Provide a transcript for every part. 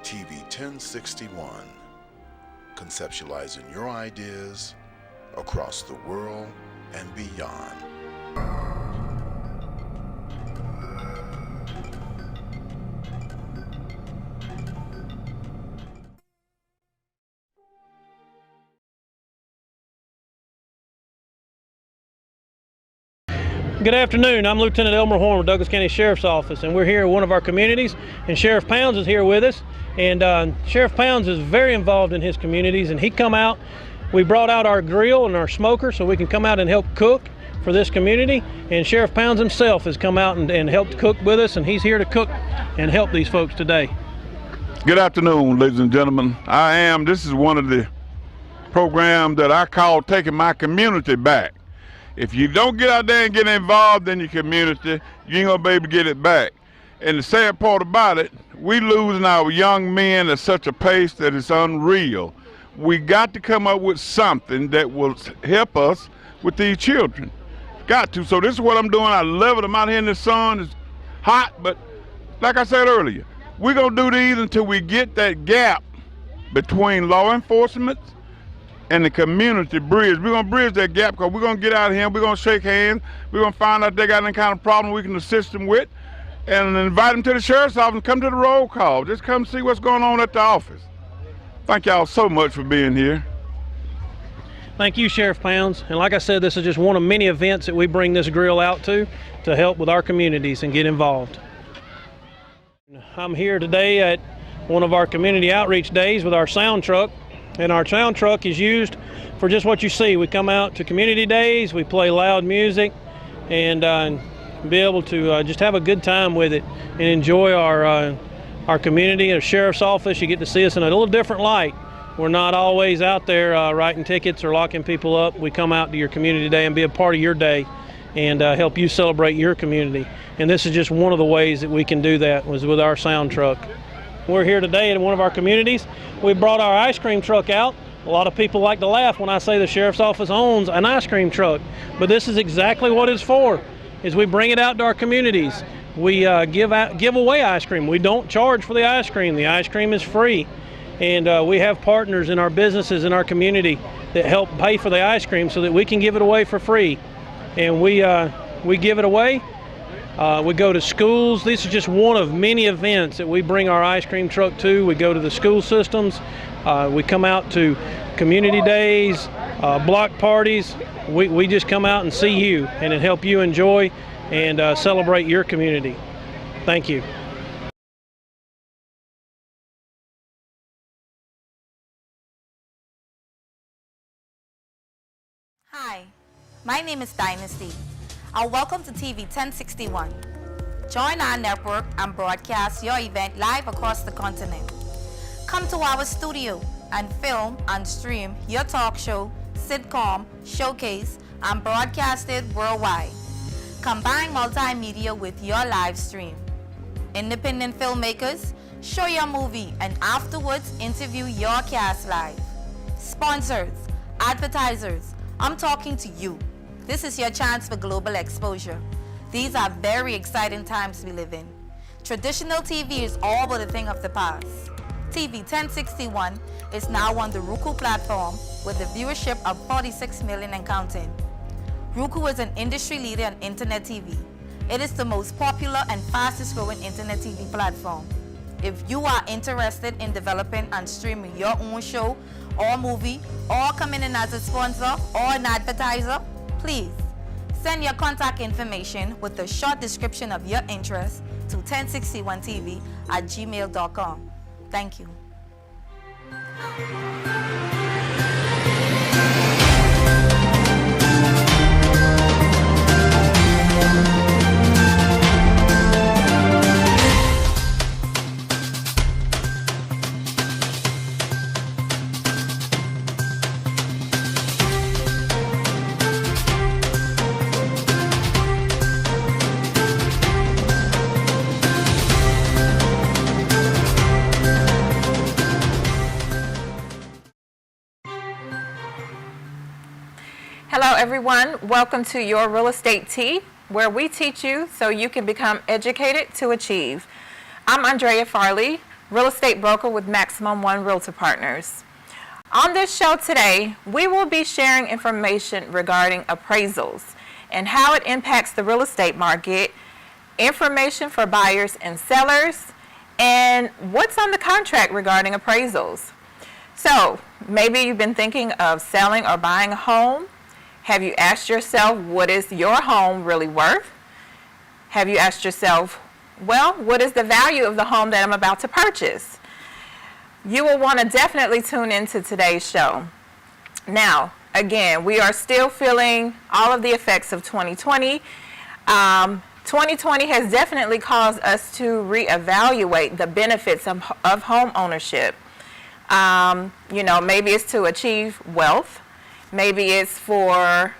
TV 1061, conceptualizing your ideas across the world and beyond. Good afternoon. I'm Lieutenant Elmer Horn with Douglas County Sheriff's Office, and we're here at one of our communities, and Sheriff Pounds is here with us. And Sheriff Pounds is very involved in his communities, and he come out. We brought out our grill and our smoker so we can come out and help cook for this community. And Sheriff Pounds himself has come out and helped cook with us, and he's here to cook and help these folks today. Good afternoon, ladies and gentlemen. This is one of the programs that I call taking my community back. If you don't get out there and get involved in your community, you ain't gonna be able to get it back. And the sad part about it, we losing our young men at such a pace that it's unreal. We got to come up with something that will help us with these children. Got to. So this is what I'm doing. I love it. I'm out here in the sun. It's hot, but like I said earlier, we're gonna do these until we get that gap between law enforcement and the community bridge. We're gonna bridge that gap because we're gonna get out of here, we're gonna shake hands, we're gonna find out if they got any kind of problem we can assist them with, and invite them to the sheriff's office and come to the roll call. Just come see what's going on at the office. Thank y'all so much for being here. Thank you, Sheriff Pounds. And like I said, this is just one of many events that we bring this grill out to help with our communities and get involved. I'm here today at one of our community outreach days with our sound truck. And our sound truck is used for just what you see. We come out to community days, we play loud music, and be able to just have a good time with it and enjoy our community. At a sheriff's office, you get to see us in a little different light. We're not always out there writing tickets or locking people up. We come out to your community day and be a part of your day and help you celebrate your community. And this is just one of the ways that we can do that, was with our sound truck. We're here today in one of our communities. We brought our ice cream truck out. A lot of people like to laugh when I say the sheriff's office owns an ice cream truck, but this is exactly what it's for, is we bring it out to our communities. We give away ice cream. We don't charge for the ice cream. The ice cream is free. And we have partners in our businesses in our community that help pay for the ice cream so that we can give it away for free. And we give it away. We go to schools. This is just one of many events that we bring our ice cream truck to. We go to the school systems. We come out to community days, block parties. We just come out and see you and help you enjoy and celebrate your community. Thank you. Hi, my name is Dynasty. Welcome to TV 1061. Join our network and broadcast your event live across the continent. Come to our studio and film and stream your talk show, sitcom, showcase, and broadcast it worldwide. Combine multimedia with your live stream. Independent filmmakers, show your movie and afterwards interview your cast live. Sponsors, advertisers, I'm talking to you. This is your chance for global exposure. These are very exciting times we live in. Traditional TV is all but a thing of the past. TV 1061 is now on the Roku platform with a viewership of 46 million and counting. Roku is an industry leader in internet TV. It is the most popular and fastest growing internet TV platform. If you are interested in developing and streaming your own show or movie, or coming in as a sponsor or an advertiser, please send your contact information with a short description of your interest to 1061tv@gmail.com. Thank you. Hello everyone, welcome to Your Real Estate Tea, where we teach you so you can become educated to achieve. I'm Andrea Farley, real estate broker with Maximum One Realtor Partners. On this show today, we will be sharing information regarding appraisals and how it impacts the real estate market, information for buyers and sellers, and what's on the contract regarding appraisals. So maybe you've been thinking of selling or buying a home. Have you asked yourself, what is your home really worth? Have you asked yourself, well, what is the value of the home that I'm about to purchase? You will want to definitely tune into today's show. Now, again, we are still feeling all of the effects of 2020. 2020 has definitely caused us to reevaluate the benefits of home ownership. Maybe it's to achieve wealth. Maybe it's for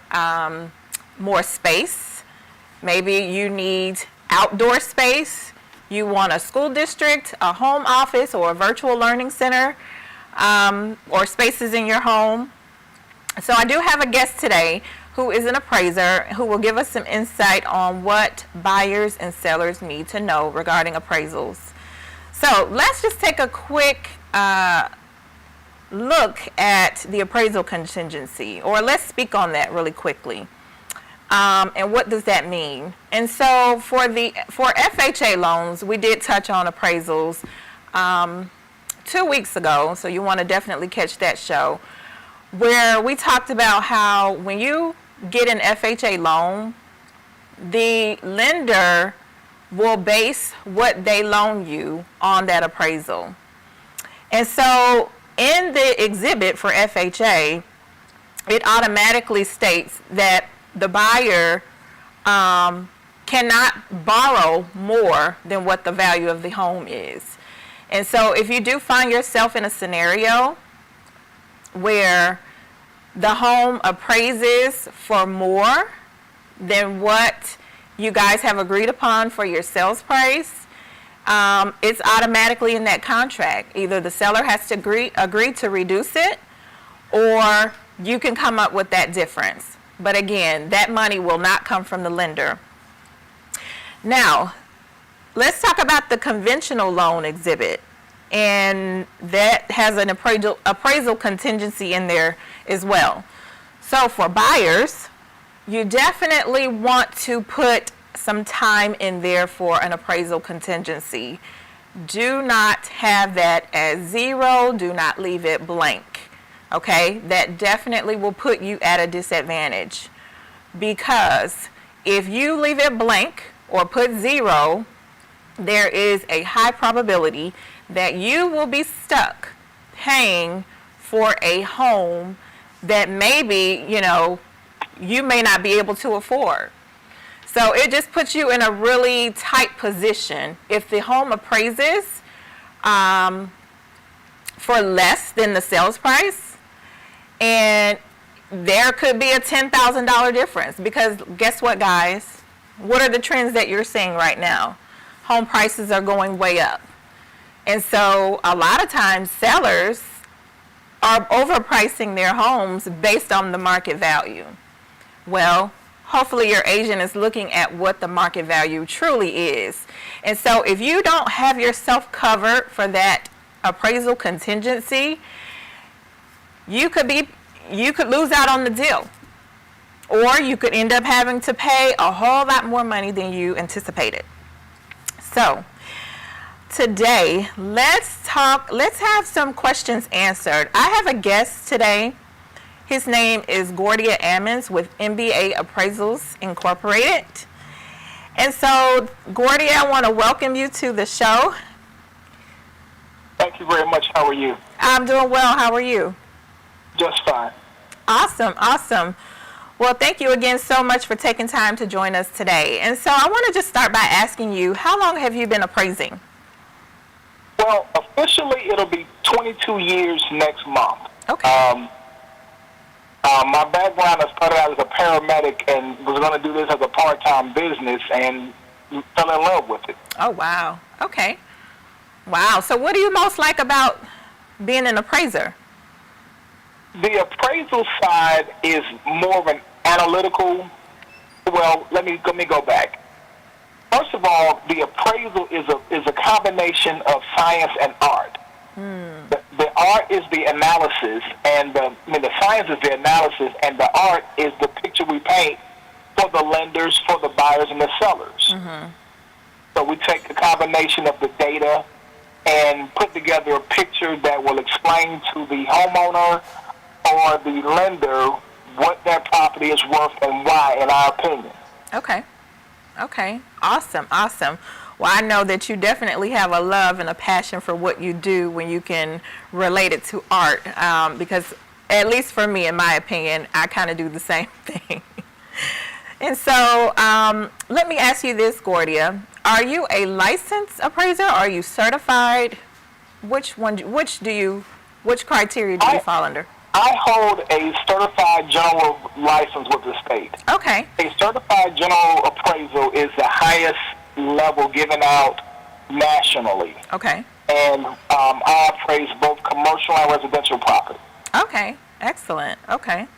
more space. Maybe you need outdoor space. You want a school district, a home office, or a virtual learning center, or spaces in your home. So I do have a guest today who is an appraiser who will give us some insight on what buyers and sellers need to know regarding appraisals. So let's just take a quick look at the appraisal contingency, or let's speak on that really quickly. And what does that mean? And so for FHA loans, we did touch on appraisals 2 weeks ago, so you want to definitely catch that show, where we talked about how when you get an FHA loan, the lender will base what they loan you on that appraisal. And so in the exhibit for FHA, it automatically states that the buyer cannot borrow more than what the value of the home is. And so if you do find yourself in a scenario where the home appraises for more than what you guys have agreed upon for your sales price, it's automatically in that contract. Either the seller has to agree to reduce it, or you can come up with that difference. But again, that money will not come from the lender. Now, let's talk about the conventional loan exhibit. And that has an appraisal contingency in there as well. So for buyers, you definitely want to put some time in there for an appraisal contingency. Do not have that as zero. Do not leave it blank. Okay, that definitely will put you at a disadvantage, because if you leave it blank or put zero, there is a high probability that you will be stuck paying for a home that maybe, you may not be able to afford. So it just puts you in a really tight position. If the home appraises for less than the sales price, and there could be a $10,000 difference, because guess what, guys? What are the trends that you're seeing right now? Home prices are going way up. And so a lot of times sellers are overpricing their homes based on the market value. Well, hopefully your agent is looking at what the market value truly is. And so if you don't have yourself covered for that appraisal contingency, you could lose out on the deal, or you could end up having to pay a whole lot more money than you anticipated. So today, let's have some questions answered. I have a guest today. His name is Gordia Ammons with MBA Appraisals Incorporated. And so, Gordia, I want to welcome you to the show. Thank you very much. How are you? I'm doing well. How are you? Just fine. Awesome. Well, thank you again so much for taking time to join us today. And so I want to just start by asking you, how long have you been appraising? Well, officially it'll be 22 years next month. Okay. My background, I started out as a paramedic and was going to do this as a part-time business and fell in love with it. Oh, wow. Okay. Wow. So what do you most like about being an appraiser? The appraisal side is more of an analytical. Well, let me go back. First of all, the appraisal is a combination of science and art. The art is the analysis, and the science is the analysis, and the art is the picture we paint for the lenders, for the buyers, and the sellers. So we take a combination of the data and put together a picture that will explain to the homeowner or the lender what their property is worth and why, in our opinion. Okay. Okay. Awesome. Awesome. Well, I know that you definitely have a love and a passion for what you do when you can relate it to art, because at least for me, in my opinion, I kind of do the same thing. And so let me ask you this, Gordia. Are you a licensed appraiser? Or are you certified? Which criteria do you fall under? I hold a certified general license with the state. Okay. A certified general appraisal is the highest level given out nationally. Okay. And I appraise both commercial and residential property. Okay. Excellent. Okay.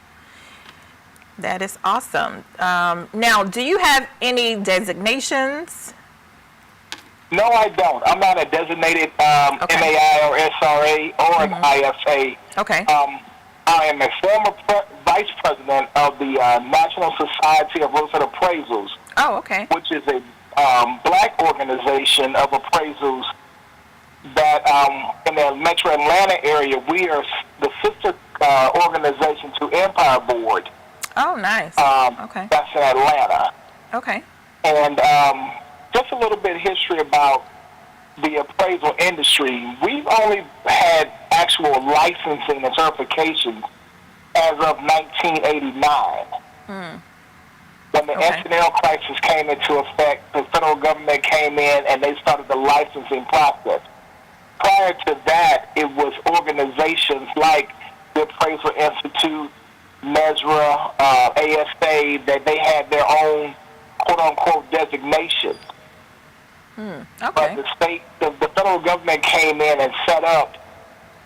That is awesome. Now, do you have any designations? No, I don't. I'm not a designated MAI or SRA or an IFA. Okay. I am a former vice president of the National Society of Real Estate Appraisals. Oh, okay. Which is a black organization of appraisals that in the Metro Atlanta area, we are the sister organization to Empire Board. Oh, nice. Okay. That's in Atlanta. Okay. And just a little bit of history about the appraisal industry. We've only had actual licensing and certifications as of 1989. When the S&L crisis came into effect, the federal government came in and they started the licensing process. Prior to that, it was organizations like the Appraisal Institute, MESRA, ASA, that they had their own quote-unquote designation. Okay. But the federal government came in and set up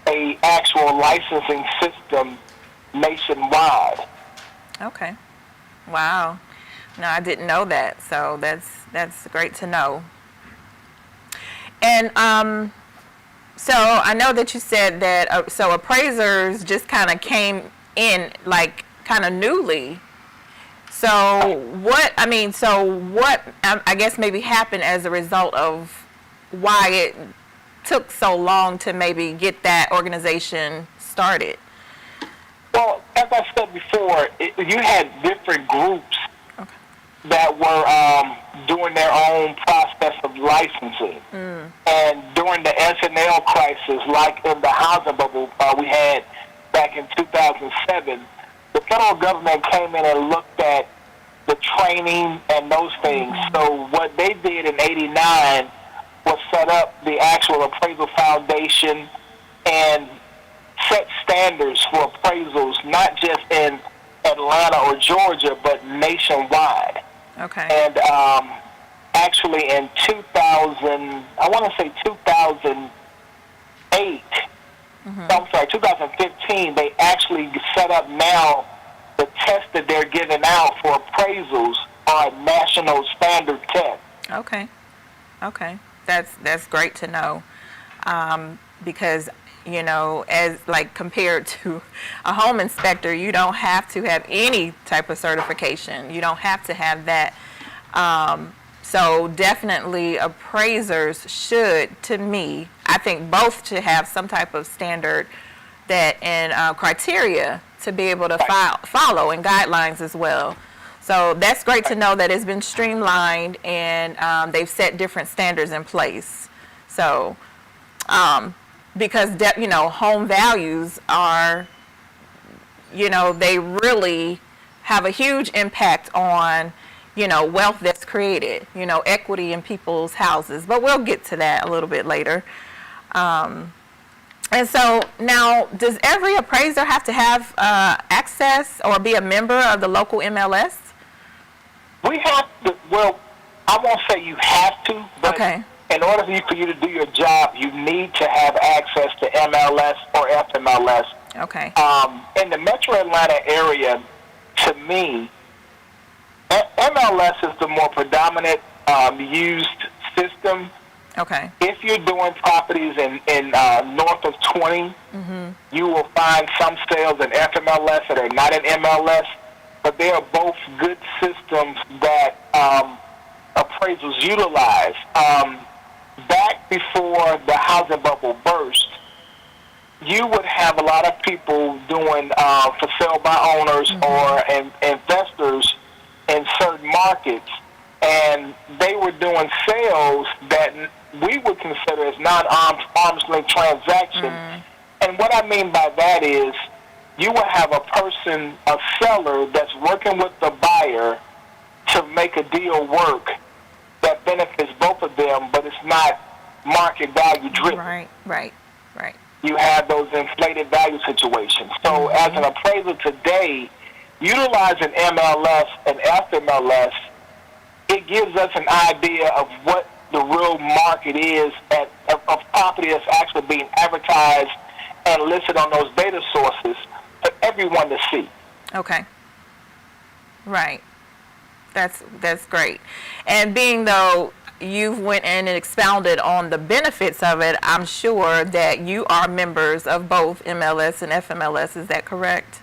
a actual licensing system nationwide. Okay. Wow. No, I didn't know that. So that's great to know. And so I know that you said that so appraisers just kind of came in like kind of newly. So what I guess maybe happened as a result of why it took so long to maybe get that organization started? Well, as I said before, you had different groups that were doing their own process of licensing. And during the S&L crisis, like in the housing bubble we had back in 2007, the federal government came in and looked at the training and those things. So what they did in '89 was set up the actual appraisal foundation and set standards for appraisals, not just in Atlanta or Georgia, but nationwide. Okay. And actually in 2015, they actually set up now the test that they're giving out for appraisals are a national standard test. Okay. Okay. That's great to know. Because, you know, as like compared to a home inspector, you don't have to have any type of certification. You don't have to have that. So definitely appraisers should, to me, I think both should have some type of standard that and criteria to be able to follow and guidelines as well. So that's great to know that it's been streamlined and they've set different standards in place. So because you know, home values are, you know, they really have a huge impact on, you know, wealth that's created, you know, equity in people's houses. But we'll get to that a little bit later. And so now, does every appraiser have to have access or be a member of the local MLS? We have to, well, I won't say you have to, but okay. In order for you to do your job, you need to have access to MLS or FMLS. Okay. In the Metro Atlanta area, to me, MLS is the more predominant used system. Okay. If you're doing properties in north of 20, you will find some sales in FMLS that are not in MLS, but they are both good systems that appraisals utilize. Back before the housing bubble burst, you would have a lot of people doing for sale by owners or investors in certain markets, and they were doing sales that we would consider as non-arm's length transaction. And what I mean by that is you will have a person, a seller, that's working with the buyer to make a deal work that benefits both of them, but it's not market value driven. Right. You have those inflated value situations. So as an appraiser today, utilizing MLS and FMLS, it gives us an idea of what the real market is of property that's actually being advertised and listed on those data sources for everyone to see. Okay. Right. That's great. And being though you went in and expounded on the benefits of it, I'm sure that you are members of both MLS and FMLS. Is that correct?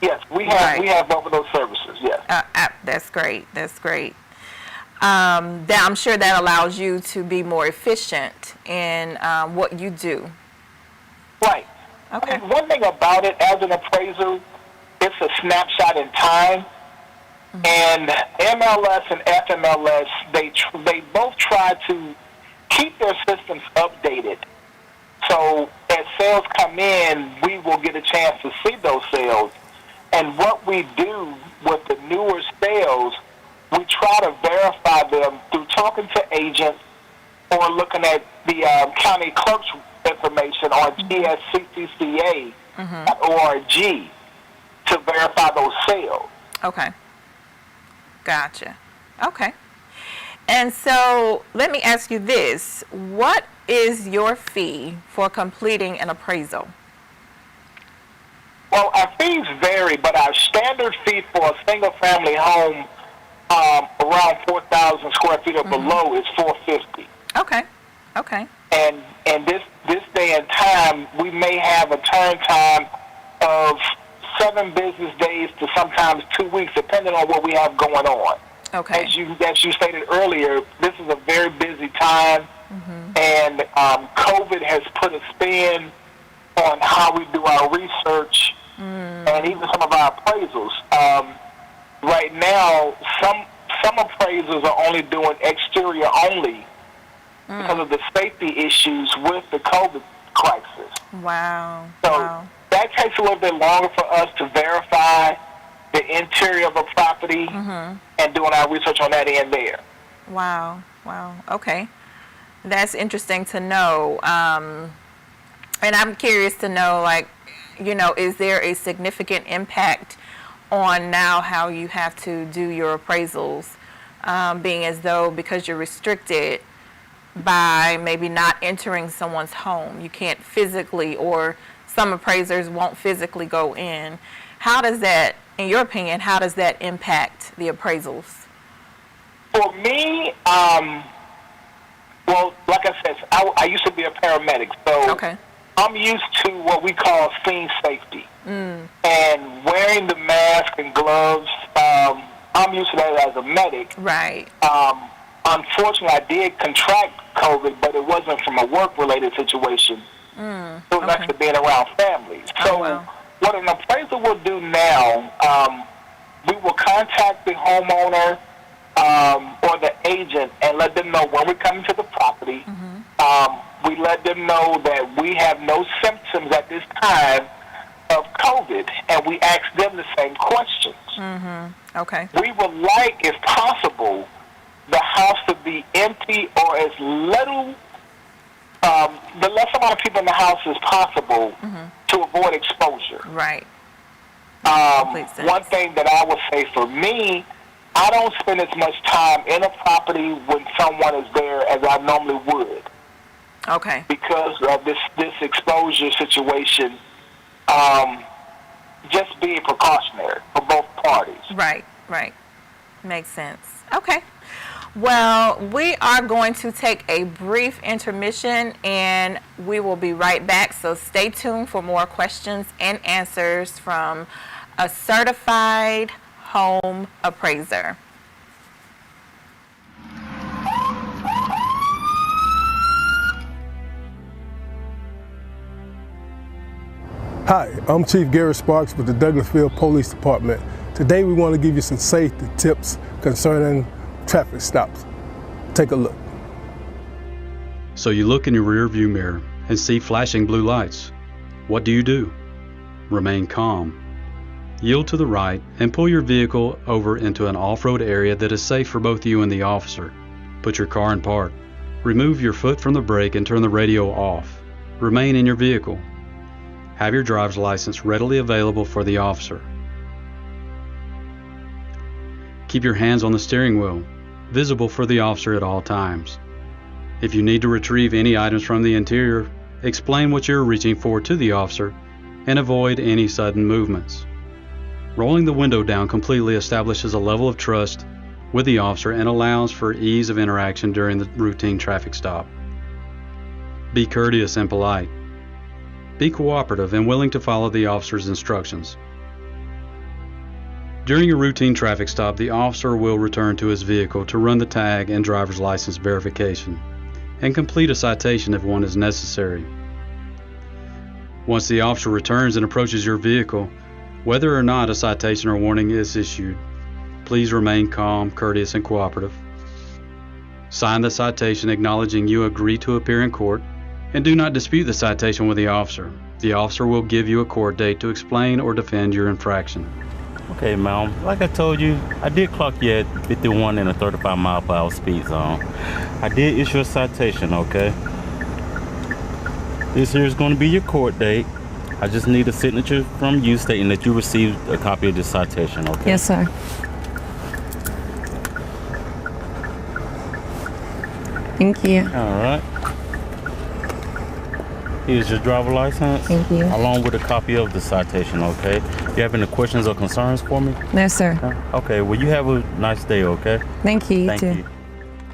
Yes, we have both of those services. Yes. That's great. I'm sure that allows you to be more efficient in what you do. Right. Okay. One thing about it, as an appraiser, it's a snapshot in time. And MLS and FMLS, they both try to keep their systems updated. So as sales come in, we will get a chance to see those sales. And what we do with the newer sales, we try to verify them through talking to agents or looking at the county clerk's information on gsccca.org to verify those sales. Okay. Gotcha. Okay. And so let me ask you this. What is your fee for completing an appraisal? Well, our fees vary, but our standard fee for a single-family home around 4,000 square feet or below is $450. Okay. And this day and time, we may have a turn time of 7 business days to sometimes 2 weeks, depending on what we have going on. Okay. As you stated earlier, this is a very busy time, and COVID has put a spin on how we do our research and even some of our appraisals. Right now, some appraisers are only doing exterior only because of the safety issues with the COVID crisis. Wow. So that takes a little bit longer for us to verify the interior of a property and doing our research on that end there. Wow. Okay. That's interesting to know. And I'm curious to know, is there a significant impact on now how you have to do your appraisals, being as though because you're restricted by maybe not entering someone's home, you can't physically, or some appraisers won't physically go in. How does that, in your opinion, how does that impact the appraisals? For me, well, like I said, I used to be a paramedic, so I'm used to what we call scene safety. And wearing the mask and gloves, I'm used to that as a medic. Right. Unfortunately, I did contract COVID, but it wasn't from a work-related situation. It was actually being around families. So what an appraiser will do now, we will contact the homeowner or the agent and let them know when we come to the property. We let them know that we have no symptoms at this time of COVID, and we ask them the same questions. Okay. We would like, if possible, the house to be empty or as little, the less amount of people in the house as possible to avoid exposure. Right. One thing that I would say for me, I don't spend as much time in a property when someone is there as I normally would. Okay. Because of this exposure situation, just being precautionary for both parties. Right. Makes sense. Okay. Well, we are going to take a brief intermission and we will be right back. So stay tuned for more questions and answers from a certified home appraiser. Hi, I'm Chief Gary Sparks with the Douglasville Police Department. Today we want to give you some safety tips concerning traffic stops. Take a look. So you look in your rear view mirror and see flashing blue lights. What do? Remain calm. Yield to the right and pull your vehicle over into an off-road area that is safe for both you and the officer. Put your car in park. Remove your foot from the brake and turn the radio off. Remain in your vehicle. Have your driver's license readily available for the officer. Keep your hands on the steering wheel, visible for the officer at all times. If you need to retrieve any items from the interior, explain what you're reaching for to the officer and avoid any sudden movements. Rolling the window down completely establishes a level of trust with the officer and allows for ease of interaction during the routine traffic stop. Be courteous and polite. Be cooperative and willing to follow the officer's instructions. During a routine traffic stop, the officer will return to his vehicle to run the tag and driver's license verification and complete a citation if one is necessary. Once the officer returns and approaches your vehicle, whether or not a citation or warning is issued, please remain calm, courteous, and cooperative. Sign the citation acknowledging you agree to appear in court, and do not dispute the citation with the officer. The officer will give you a court date to explain or defend your infraction. Okay, ma'am. Like I told you, I did clock you at 51 in a 35 mile per hour speed zone. I did issue a citation, okay? This here is going to be your court date. I just need a signature from you stating that you received a copy of this citation, okay? Yes, sir. Thank you. All right. Here's your driver license. Thank you. Along with a copy of the citation, okay? Do you have any questions or concerns for me? No, sir. Okay, well, you have a nice day, okay? Thank you. Thank you.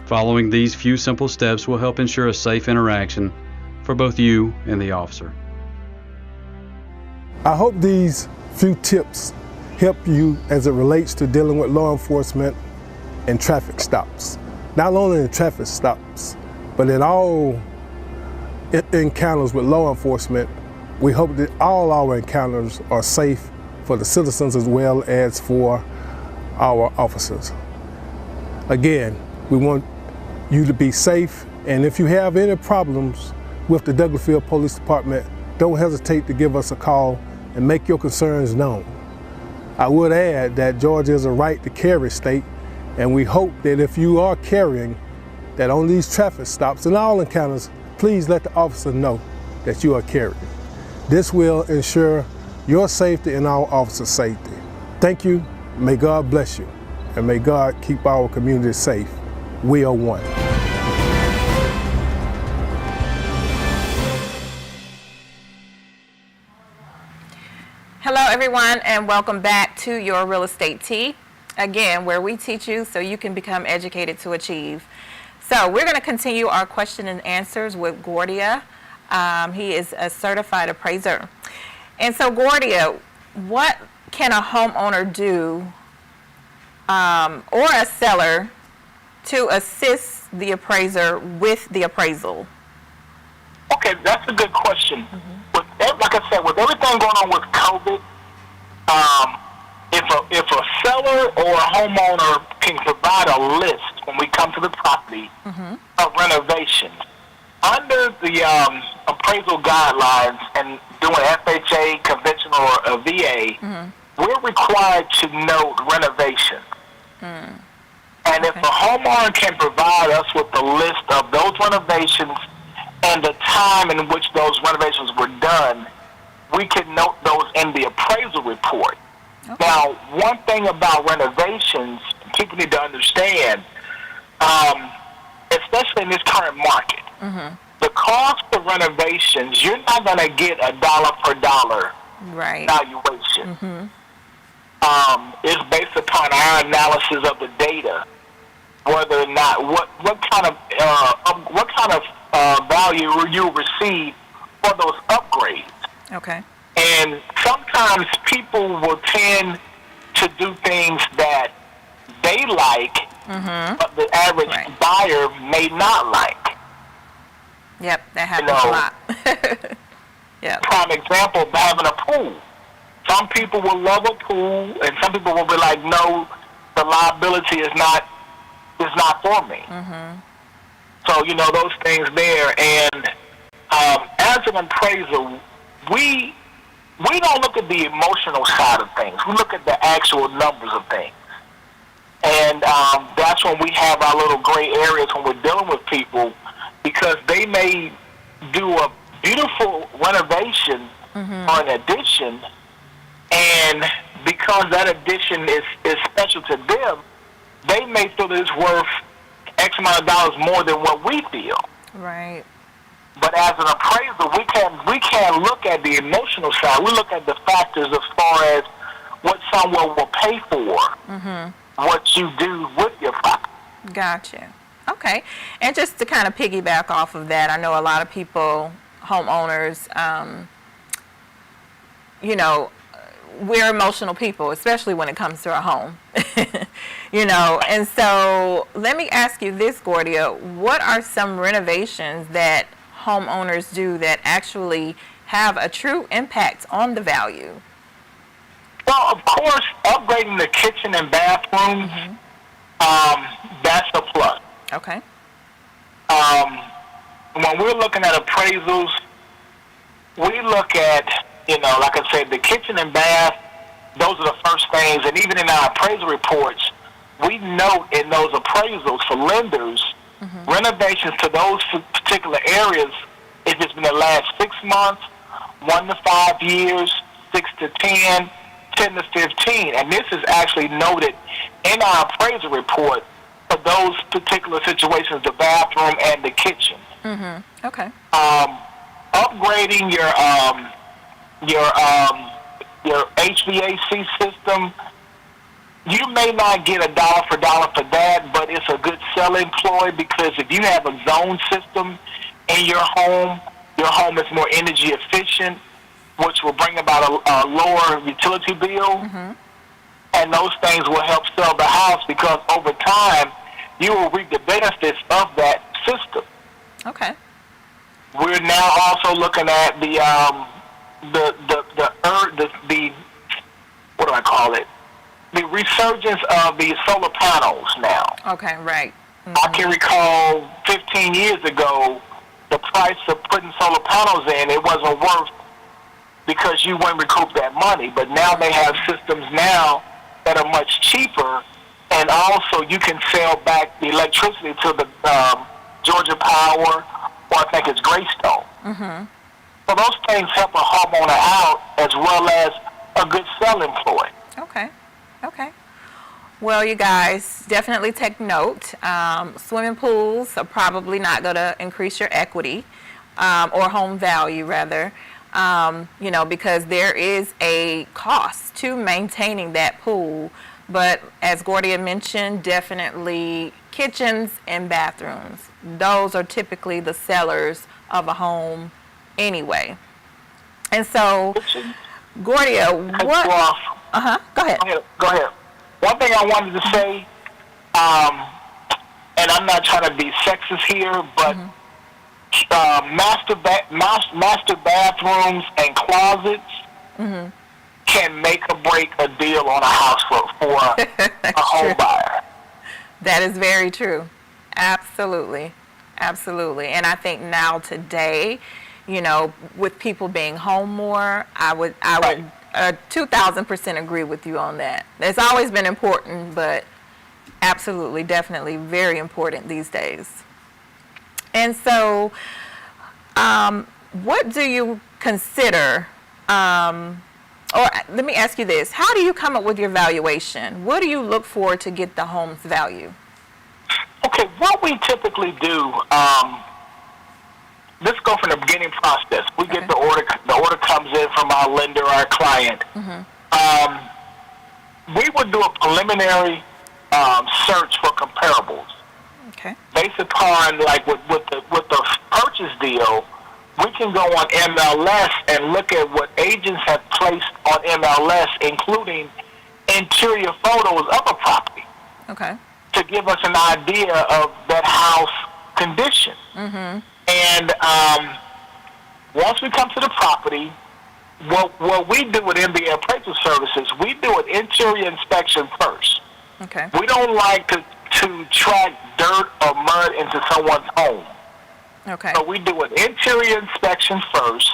Following these few simple steps will help ensure a safe interaction for both you and the officer. I hope these few tips help you as it relates to dealing with law enforcement and traffic stops. Not only in traffic stops, but in all encounters with law enforcement. We hope that all our encounters are safe for the citizens as well as for our officers. Again, we want you to be safe, and if you have any problems with the Douglasville Police Department, don't hesitate to give us a call and make your concerns known. I would add that Georgia is a right to carry state, and we hope that if you are carrying, that on these traffic stops and all encounters, please let the officer know that you are carrying. This will ensure your safety and our officers' safety. Thank you, may God bless you, and may God keep our community safe. We are one. Hello, everyone, and welcome back to your Real Estate Tea, again, where we teach you so you can become educated to achieve. So we're going to continue our question and answers with Gordia. He is a certified appraiser. And so, Gordia, what can a homeowner do or a seller to assist the appraiser with the appraisal? Okay, that's a good question. Like I said, with everything going on with COVID, if a seller or a homeowner can provide a list when we come to the property of renovations, under the appraisal guidelines and doing FHA, conventional, or a VA, we're required to note renovation. And if a homeowner can provide us with the list of those renovations and the time in which those renovations were done, we can note those in the appraisal report. Okay. Now, one thing about renovations, people need to understand, especially in this current market, the cost of renovations, you're not going to get a dollar per dollar valuation. It's based upon our analysis of the data whether or not what kind of value you receive for those upgrades. Okay. And sometimes people will tend to do things that they like, but the average buyer may not like. Yep, that happens a lot. Yeah. Prime example, having a pool. Some people will love a pool, and some people will be like, no, the liability is not for me. So, those things there. And as an appraiser, we don't look at the emotional side of things. We look at the actual numbers of things. And that's when we have our little gray areas when we're dealing with people, because they may do a beautiful renovation or an addition, and because that addition is special to them, they may feel that it's worth X amount of dollars more than what we feel. Right. But as an appraiser, we can't look at the emotional side. We look at the factors as far as what someone will pay for, what you do with your property. Gotcha. Okay. And just to kind of piggyback off of that, I know a lot of people, homeowners, we're emotional people, especially when it comes to a home. And so let me ask you this, Gordia, what are some renovations that homeowners do that actually have a true impact on the value? Well, of course, upgrading the kitchen and bathrooms, that's a plus. Okay. When we're looking at appraisals, we look at, like I said, the kitchen and bath, those are the first things. And even in our appraisal reports, we note in those appraisals for lenders, renovations to those particular areas, if it's been the last 6 months, 1 to 5 years, 6 to 10, 10 to 15. And this is actually noted in our appraisal report for those particular situations, the bathroom and the kitchen. Okay. Upgrading your HVAC system, you may not get a dollar for that, but it's a good selling ploy, because if you have a zone system in your home is more energy efficient, which will bring about a lower utility bill. And those things will help sell the house, because over time you will reap the benefits of that system. Okay. We're now also looking at the what do I call it? The resurgence of the solar panels now. Okay, right. I can recall 15 years ago, the price of putting solar panels in, it wasn't worth, because you wouldn't recoup that money. But now they have systems now that are much cheaper, and also you can sell back the electricity to the Georgia Power, or I think it's Greystone. So those things help a homeowner out, as well as a good selling ploy. Okay. Well, you guys, definitely take note. Swimming pools are probably not going to increase your equity, or home value, rather, because there is a cost to maintaining that pool. But as Gordia mentioned, definitely kitchens and bathrooms. Those are typically the sellers of a home anyway. And so, Gordia, what? Go ahead. One thing I wanted to say, and I'm not trying to be sexist here, but master bathrooms and closets can make or break a deal on a house for a home buyer. That is very true. Absolutely. And I think now today, with people being home more, I would 2,000% agree with you on that. It's always been important, but absolutely, definitely very important these days. And so, what do you consider, or let me ask you this, how do you come up with your valuation? What do you look for to get the home's value? Okay, what we typically do, let's go from the beginning process. We get the order comes in from our lender, our client. We would do a preliminary search for comparables. Okay. Based upon like with the purchase deal, we can go on MLS and look at what agents have placed on MLS, including interior photos of a property. Okay. To give us an idea of that house condition. Mm-hmm. And once we come to the property, what we do with MBA Appraisal Services, we do an interior inspection first. Okay. We don't like to track dirt or mud into someone's home. Okay. So we do an interior inspection first.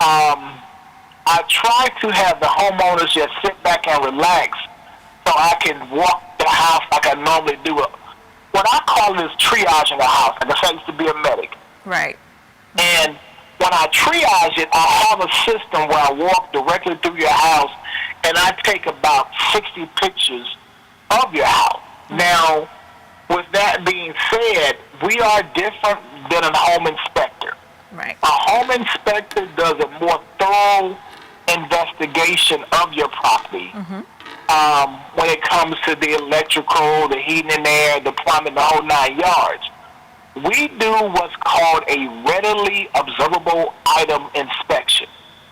I try to have the homeowners just sit back and relax so I can walk the house like I normally do. What I call is triaging the house. Like I said, I used to be a medic. Right. And when I triage it, I have a system where I walk directly through your house and I take about 60 pictures of your house. Now, with that being said, we are different than a home inspector. Right. A home inspector does a more thorough investigation of your property. Mm-hmm. When it comes to the electrical, the heating and air, the plumbing, the whole 9 yards. We do what's called a readily observable item inspection.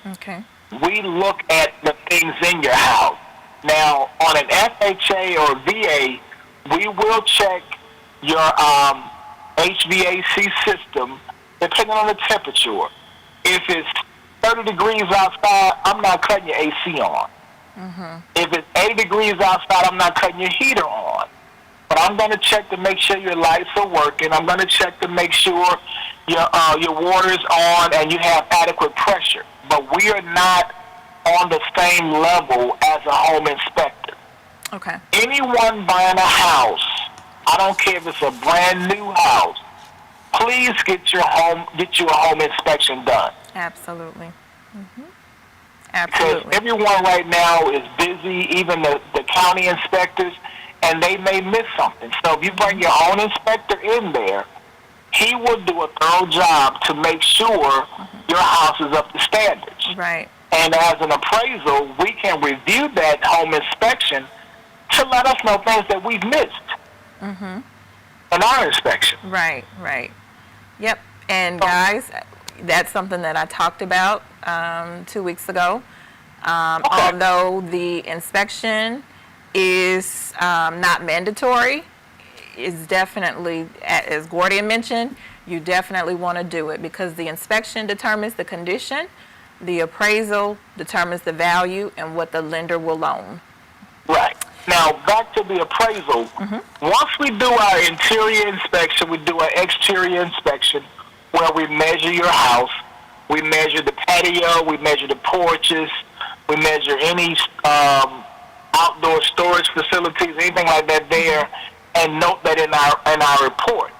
Okay. We look at the things in your house. Now, on an FHA or VA, we will check your HVAC system depending on the temperature. If it's 30 degrees outside, I'm not cutting your AC on. Mm-hmm. If it's 80 degrees outside, I'm not cutting your heater on. But I'm going to check to make sure your lights are working. I'm going to check to make sure your water is on and you have adequate pressure. But we are not on the same level as a home inspector. Okay. Anyone buying a house, I don't care if it's a brand new house, please get you a home inspection done. Absolutely. Mm-hmm. Because Absolutely. everyone right now is busy, even the county inspectors, and they may miss something. So if you bring your own inspector in there, he will do a thorough job to make sure your house is up to standards. Right. And as an appraisal, we can review that home inspection to let us know things that we've missed Mm-hmm. in our inspection. Right, right. Yep. And guys, that's something that I talked about 2 weeks ago. Although the inspection is not mandatory, is definitely, as Gordian mentioned, you definitely want to do it because the inspection determines the condition, the appraisal determines the value and what the lender will loan. Right. Now, back to the appraisal. Mm-hmm. Once we do our interior inspection, we do our exterior inspection where we measure your house. We measure the patio. We measure the porches. We measure any outdoor storage facilities, anything like that there, and note that in our report.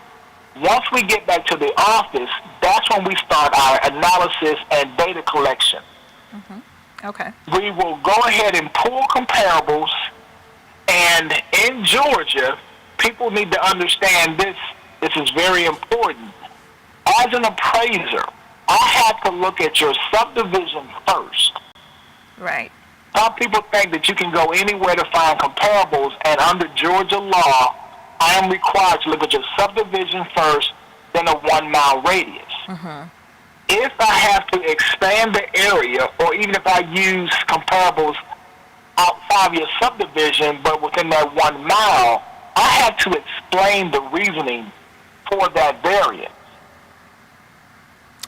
Once we get back to the office, that's when we start our analysis and data collection. Mm-hmm. Okay. We will go ahead and pull comparables, and in Georgia, people need to understand this. This is very important. As an appraiser, I have to look at your subdivision first. Right. Some people think that you can go anywhere to find comparables, and under Georgia law, I am required to look at your subdivision first, then a 1 mile radius. Mm-hmm. If I have to expand the area, or even if I use comparables outside of your subdivision, but within that 1 mile, I have to explain the reasoning for that variance.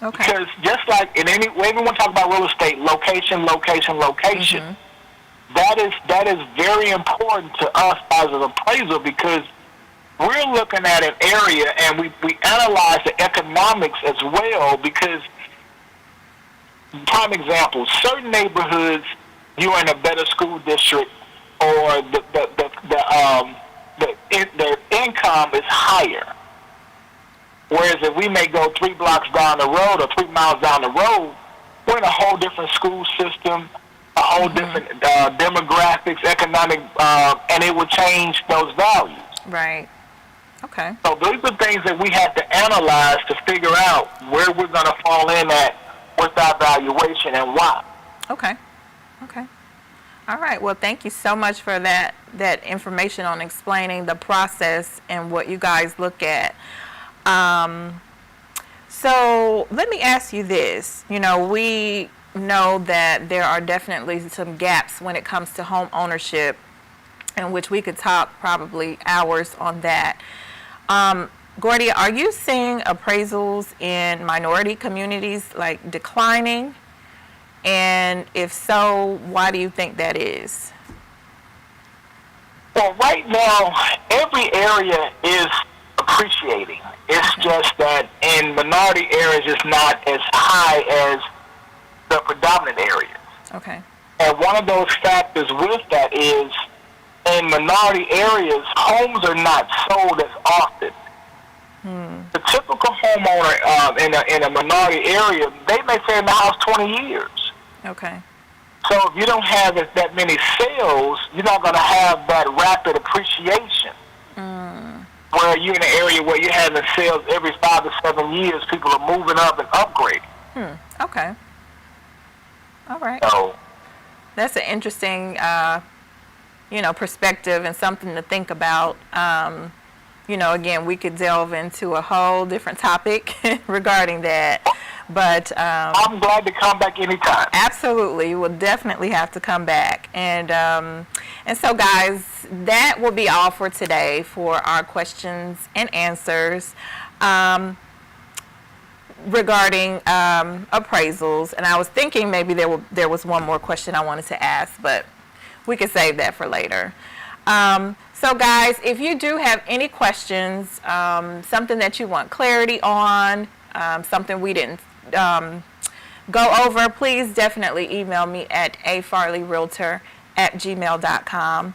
Okay. Because just like in any, everyone talk about real estate, location, location, location. Mm-hmm. That is very important to us as an appraiser because we're looking at an area and we analyze the economics as well because, prime example, certain neighborhoods you're in a better school district or the income is higher. Whereas if we may go 3 blocks down the road or 3 miles down the road, we're in a whole different school system, a whole different demographics, economic, and it will change those values. Right. Okay. So those are things that we have to analyze to figure out where we're going to fall in at with our valuation and why. Okay. Okay. All right. Well, thank you so much for that information on explaining the process and what you guys look at. So let me ask you this. You know, we know that there are definitely some gaps when it comes to home ownership, in which we could talk probably hours on that. Gordy, are you seeing appraisals in minority communities like declining? And if so, why do you think that is? Well, right now, every area is appreciating. It's just that in minority areas, it's not as high as the predominant areas. Okay. And one of those factors with that is in minority areas, homes are not sold as often. The typical homeowner in a minority area, they may stay in the house 20 years. Okay. So if you don't have that many sales, you're not going to have that rapid appreciation. Where you're in an area where you're having sales every 5 to 7 years, people are moving up and upgrading. Okay. All right. So that's an interesting, perspective and something to think about. Again, we could delve into a whole different topic regarding that. But I'm glad to come back anytime. Absolutely. We'll definitely have to come back. And so, guys, that will be all for today for our questions and answers regarding appraisals. And I was thinking maybe there was one more question I wanted to ask, but we could save that for later. So, guys, if you do have any questions, something that you want clarity on, something we didn't go over, please definitely email me at afarleyrealtor@gmail.com.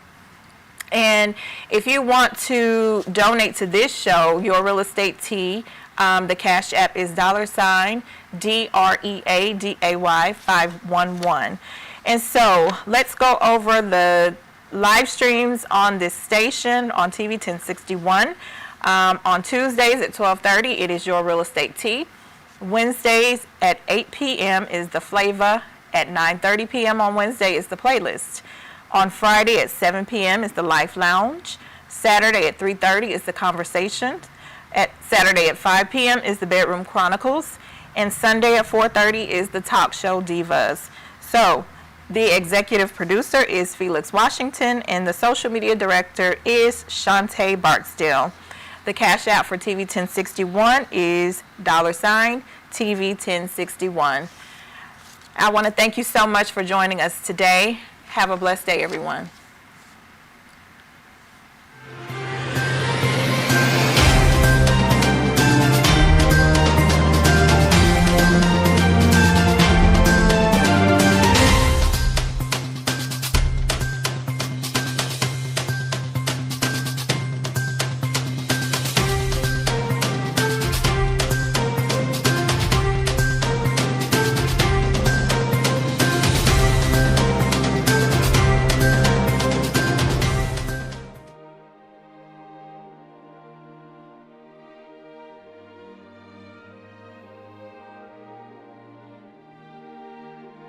And if you want to donate to this show, Your Real Estate Tea, the Cash App is $DREADAY511. And so let's go over the live streams on this station on TV 1061. On Tuesdays at 12:30, it is Your Real Estate Tea. Wednesdays at 8 p.m. is the Flavor. At 9:30 p.m. on Wednesday is the Playlist. On Friday at 7 p.m. is the Life Lounge. Saturday at 3:30 is the Conversation. Saturday at 5 p.m. is the Bedroom Chronicles. And Sunday at 4:30 is the Talk Show Divas. So the executive producer is Felix Washington, and the social media director is Shantae Barksdale. The Cash App for TV 1061 is $TV 1061. I want to thank you so much for joining us today. Have a blessed day, everyone.